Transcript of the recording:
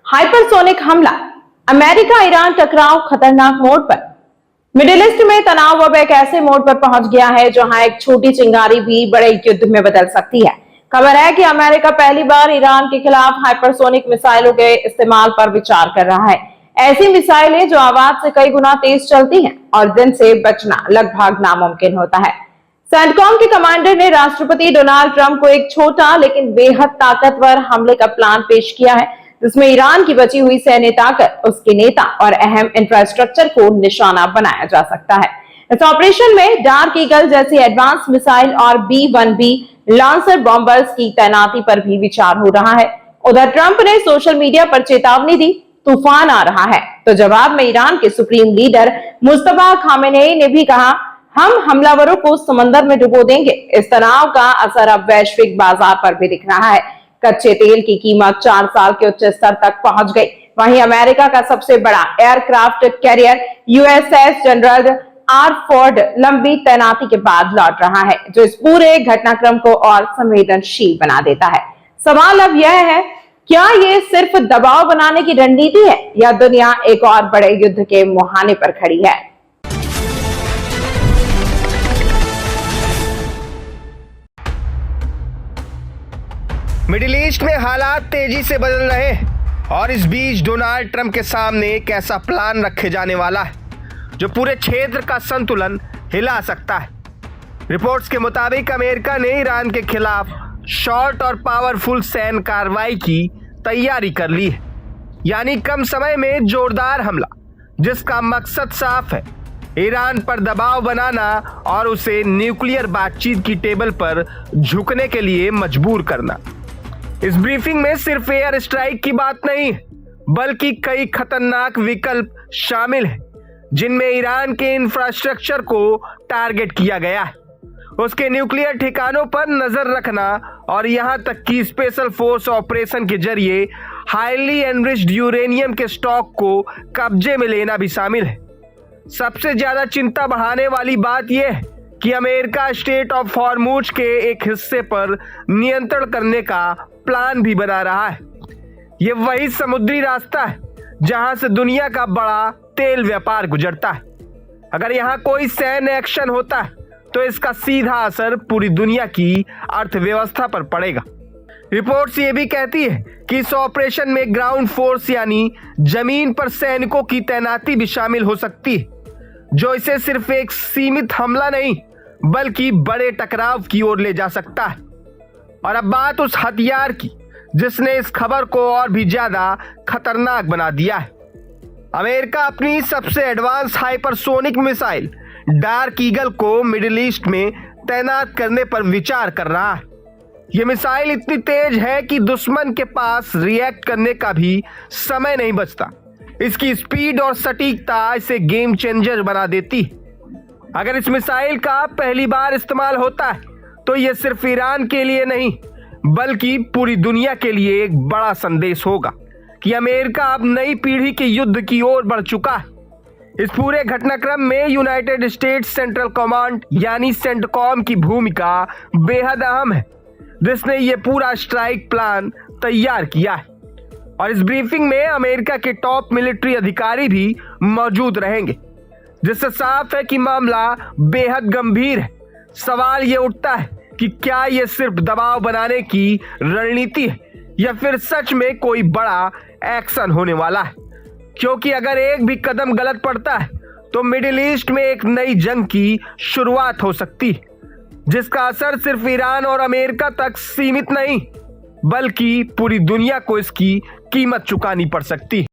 Hypersonic हमला, America Iran टकराव खतरनाक मोड़ पर। मिडिल ईस्ट में तनाव अब एक ऐसे मोड़ पर पहुंच गया है जहां एक छोटी चिंगारी भी बड़े युद्ध में बदल सकती है। खबर है कि अमेरिका पहली बार ईरान के खिलाफ हाइपरसोनिक मिसाइलों के इस्तेमाल पर विचार कर रहा है। ऐसी मिसाइलें जो आवाज से कई गुना तेज चलती हैं और दिन से बचना लगभग नामुमकिन होता है। सेंटकॉम के कमांडर ने राष्ट्रपति डोनाल्ड ट्रंप को एक छोटा लेकिन बेहद ताकतवर हमले का प्लान पेश किया है, जिसमें ईरान की बची हुई सैन्य ताकत, उसके नेता और अहम इंफ्रास्ट्रक्चर को निशाना बनाया जा सकता है। इस ऑपरेशन में डार्क ईगल जैसी एडवांस मिसाइल और B-1B लॉन्चर बॉम्बर्स की तैनाती पर भी विचार हो रहा है। उधर ट्रंप ने सोशल मीडिया पर चेतावनी दी, तूफान आ रहा है। तो जवाब में ईरान के सुप्रीम लीडर मुस्तफा खामेनेई ने भी कहा, हम हमलावरों को समंदर में डुबो देंगे। इस तनाव का असर अब वैश्विक बाजार पर भी दिख रहा है। कच्चे तेल की कीमत 4 साल के उच्च स्तर तक पहुंच गई। वहीं अमेरिका का सबसे बड़ा aircraft carrier USS general R. Ford लंबी तैनाती के बाद लौट रहा है, जो इस पूरे घटनाक्रम को और संवेदनशील बना देता है। सवाल अब यह है, क्या ये सिर्फ दबाव बनाने की रणनीति है या दुनिया एक और बड़े युद्ध के मुहाने पर खड़ी है? मिडिल ईस्ट में हालात तेजी से बदल रहे हैं और इस बीच डोनाल्ड ट्रंप के सामने एक ऐसा प्लान रखे जाने वाला है जो पूरे क्षेत्र का संतुलन हिला सकता है। रिपोर्ट्स के मुताबिक अमेरिका ने ईरान के खिलाफ शॉर्ट और पावरफुल सैन्य कार्रवाई की तैयारी कर ली है, यानी कम समय में जोरदार हमला, जिसका मकसद साफ है, ईरान पर दबाव बनाना और उसे न्यूक्लियर बातचीत की टेबल पर झुकने के लिए मजबूर करना। इस ब्रीफिंग में सिर्फ एयर स्ट्राइक की बात नहीं, बल्कि कई खतरनाक विकल्प शामिल हैं, जिनमें ईरान के इंफ्रास्ट्रक्चर को टारगेट किया गया है, उसके न्यूक्लियर ठिकानों पर नजर रखना और यहां तक कि स्पेशल फोर्स ऑपरेशन के जरिए हाईली एनरिच्ड यूरेनियम के स्टॉक को कब्जे में लेना भी शामिल है। सबसे ज्यादा चिंता बढ़ाने वाली बात यह है कि अमेरिका स्टेट ऑफ हॉर्मुज के एक हिस्से पर नियंत्रण करने का प्लान भी बना रहा है। यह वही समुद्री रास्ता है जहां से दुनिया का बड़ा तेल व्यापार गुजरता है। अगर यहां कोई सैन्य एक्शन होता है तो इसका सीधा असर पूरी दुनिया की अर्थव्यवस्था पर पड़ेगा। रिपोर्ट्स ये भी कहती है कि इस ऑपरेशन में ग्राउंड फोर्स यानी जमीन पर सैनिकों की तैनाती भी शामिल हो सकती है, जो इसे सिर्फ एक सीमित हमला नहीं बल्कि बड़े टकराव की ओर ले जा सकता है। और अब बात उस हथियार की जिसने इस खबर को और भी ज्यादा खतरनाक बना दिया है। अमेरिका अपनी सबसे advance hypersonic missile dark eagle को मिडिल ईस्ट में तैनात करने पर विचार कर रहा है। यह मिसाइल इतनी तेज है कि दुश्मन के पास रिएक्ट करने का भी समय नहीं बचता। इसकी स्पीड और सटीकता इसे गेम चेंजर बना देती है। अगर इस मिसाइल का पहली बार इस्तेमाल होता है तो यह सिर्फ ईरान के लिए नहीं बल्कि पूरी दुनिया के लिए एक बड़ा संदेश होगा कि अमेरिका अब नई पीढ़ी के युद्ध की ओर बढ़ चुका है। इस पूरे घटनाक्रम में यूनाइटेड स्टेट्स सेंट्रल कमांड यानी सेंटकॉम की भूमिका बेहद अहम है, जिसने ये पूरा स्ट्राइक प्लान तैयार किया है। और इस ब्रीफिंग में अमेरिका के टॉप मिलिट्री अधिकारी भी मौजूद रहेंगे, जिससे साफ है कि मामला बेहद गंभीर है। सवाल ये उठता है कि क्या ये सिर्फ दबाव बनाने की रणनीति है या फिर सच में कोई बड़ा एक्शन होने वाला है, क्योंकि अगर एक भी कदम गलत पड़ता है तो मिडिल ईस्ट में एक नई जंग की शुरुआत हो सकती है, जिसका असर सिर्फ ईरान और अमेरिका तक सीमित नहीं बल्कि पूरी दुनिया को इसकी कीमत चुकानी पड़ सकती है।